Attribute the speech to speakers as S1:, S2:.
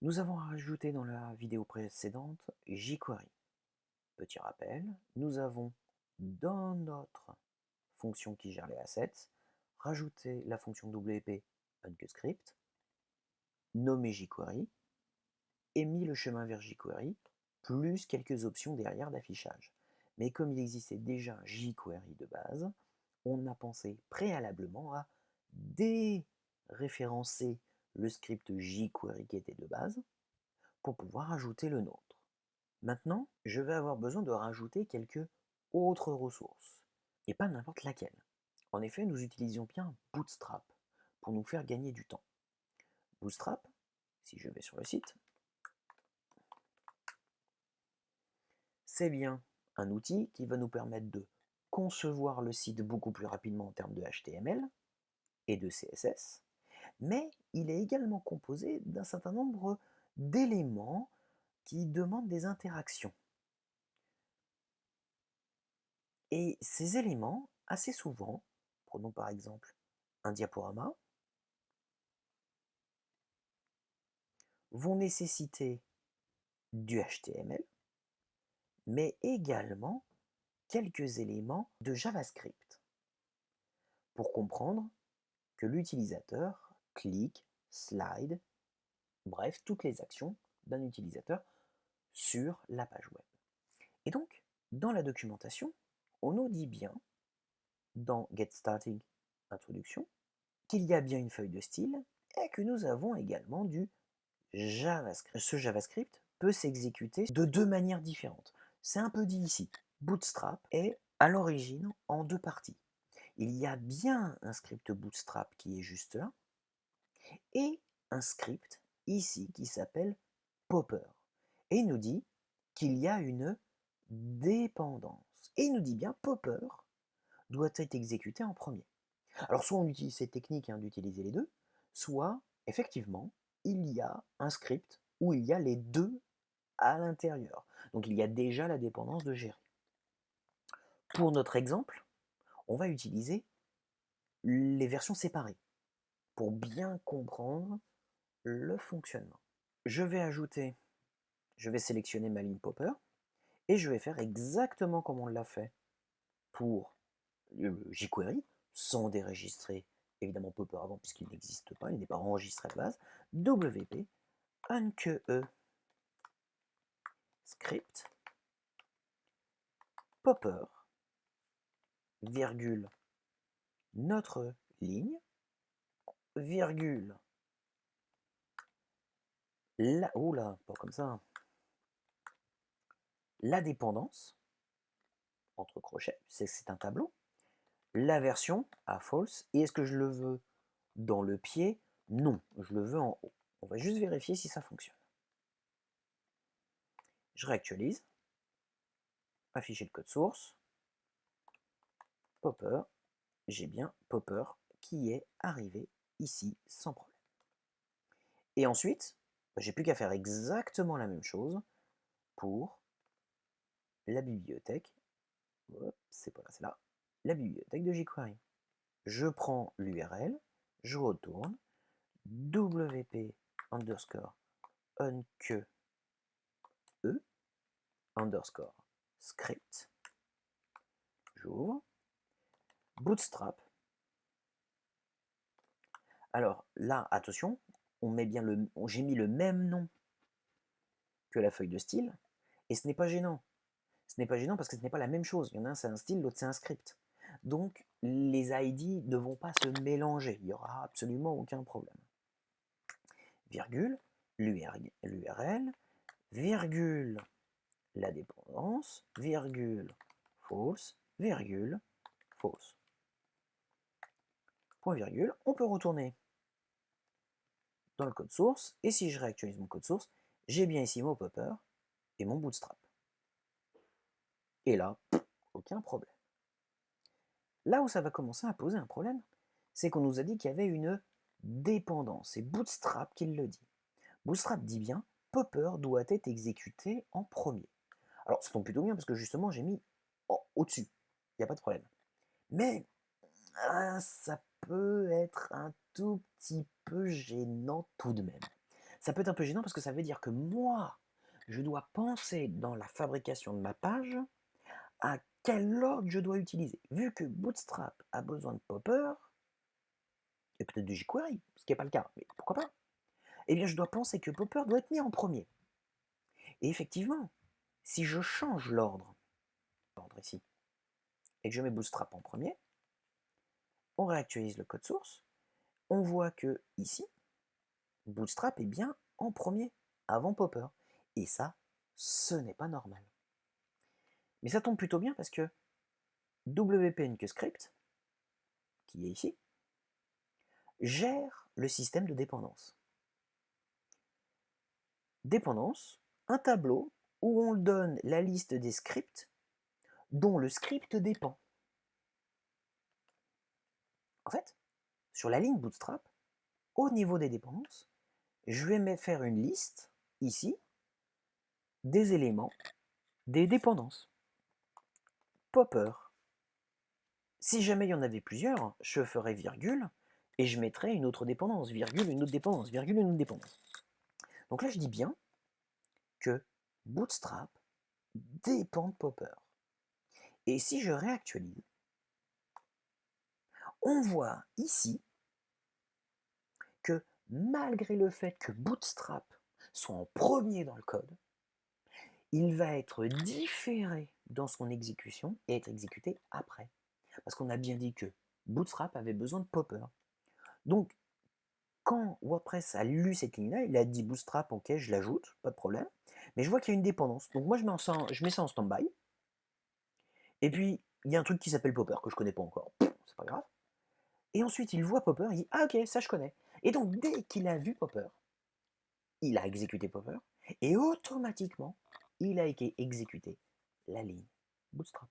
S1: Nous avons rajouté dans la vidéo précédente jQuery. Petit rappel, nous avons dans notre fonction qui gère les assets rajouté la fonction WP uncScript, nommé jQuery et mis le chemin vers jQuery, plus quelques options derrière d'affichage. Mais comme il existait déjà jQuery de base, on a pensé préalablement à déréférencer le script jQuery qui était de base pour pouvoir ajouter le nôtre. Maintenant, je vais avoir besoin de rajouter quelques autres ressources, et pas n'importe laquelle. En effet, nous utilisions bien Bootstrap pour nous faire gagner du temps. Bootstrap, si je vais sur le site, c'est bien un outil qui va nous permettre de concevoir le site beaucoup plus rapidement en termes de HTML et de CSS, mais il est également composé d'un certain nombre d'éléments qui demandent des interactions. Et ces éléments, assez souvent, prenons par exemple un diaporama, vont nécessiter du HTML, mais également quelques éléments de JavaScript pour comprendre que l'utilisateur clique, slide, bref, toutes les actions d'un utilisateur sur la page web. Et donc, dans la documentation, on nous dit bien, dans Get Starting Introduction, qu'il y a bien une feuille de style et que nous avons également du JavaScript. Ce JavaScript peut s'exécuter de deux manières différentes. C'est un peu dit ici. Bootstrap est à l'origine en deux parties. Il y a bien un script Bootstrap qui est juste là, et un script ici qui s'appelle Popper. Et il nous dit qu'il y a une dépendance. Et il nous dit bien Popper doit être exécuté en premier. Alors soit on utilise cette technique d'utiliser les deux, soit effectivement il y a un script où il y a les deux à l'intérieur. Donc il y a déjà la dépendance de gérer. Pour notre exemple, on va utiliser les versions séparées pour bien comprendre le fonctionnement. Je vais sélectionner ma ligne Popper et je vais faire exactement comme on l'a fait pour jQuery, sans déregistrer évidemment Popper avant puisqu'il n'existe pas, il n'est pas enregistré à la base. WP unque script Popper virgule notre ligne virgule la, oula, pas comme ça, la dépendance entre crochets, c'est un tableau, la version à false, et est-ce que je le veux dans le pied? Non, je le veux en haut. On va juste vérifier si ça fonctionne. Je réactualise, afficher le code source, Popper, j'ai bien Popper qui est arrivé ici sans problème. Et ensuite, j'ai plus qu'à faire exactement la même chose pour la bibliothèque. C'est pas là, c'est là. La bibliothèque de jQuery. Je prends l'URL, je retourne, wp underscore unque underscore script, j'ouvre, bootstrap. Alors là, attention, j'ai mis le même nom que la feuille de style, et ce n'est pas gênant. Ce n'est pas gênant parce que ce n'est pas la même chose. Il y en a un, c'est un style, l'autre, c'est un script. Donc, les ID ne vont pas se mélanger. Il n'y aura absolument aucun problème. Virgule, l'URL, virgule, la dépendance, virgule, false, virgule, false. Point virgule, on peut retourner dans le code source, et si je réactualise mon code source, j'ai bien ici mon Popper et mon Bootstrap. Et là, aucun problème. Là où ça va commencer à poser un problème, c'est qu'on nous a dit qu'il y avait une dépendance. C'est Bootstrap qui le dit. Bootstrap dit bien, Popper doit être exécuté en premier. Alors, ça tombe plutôt bien parce que justement, j'ai mis au-dessus. Il n'y a pas de problème. Mais ça peut être un tout petit peu gênant tout de même. Ça peut être un peu gênant parce que ça veut dire que moi, je dois penser dans la fabrication de ma page à quel ordre je dois utiliser. Vu que Bootstrap a besoin de Popper, et peut-être de jQuery, ce qui n'est pas le cas, mais pourquoi pas, eh bien je dois penser que Popper doit être mis en premier. Et effectivement, si je change l'ordre ici, et que je mets Bootstrap en premier, on réactualise le code source, on voit que ici, Bootstrap est bien en premier, avant Popper. Et ça, ce n'est pas normal. Mais ça tombe plutôt bien parce que WPNQScript, qui est ici, gère le système de dépendance. Dépendance, un tableau où on donne la liste des scripts dont le script dépend. En fait, sur la ligne Bootstrap, au niveau des dépendances, je vais faire une liste, ici, des éléments des dépendances. Popper. Si jamais il y en avait plusieurs, je ferais virgule, et je mettrais une autre dépendance, virgule, une autre dépendance, virgule, une autre dépendance. Donc là, je dis bien que Bootstrap dépend de Popper. Et si je réactualise, on voit ici que malgré le fait que Bootstrap soit en premier dans le code, il va être différé dans son exécution et être exécuté après. Parce qu'on a bien dit que Bootstrap avait besoin de Popper. Donc, quand WordPress a lu cette ligne-là, il a dit Bootstrap, ok, je l'ajoute, pas de problème. Mais je vois qu'il y a une dépendance. Donc moi, je mets ça en stand-by. Et puis, il y a un truc qui s'appelle Popper, que je connais pas encore. C'est pas grave. Et ensuite, il voit Popper, il dit, ah ok, ça je connais. Et donc, dès qu'il a vu Popper, il a exécuté Popper, et automatiquement, il a exécuté la ligne Bootstrap.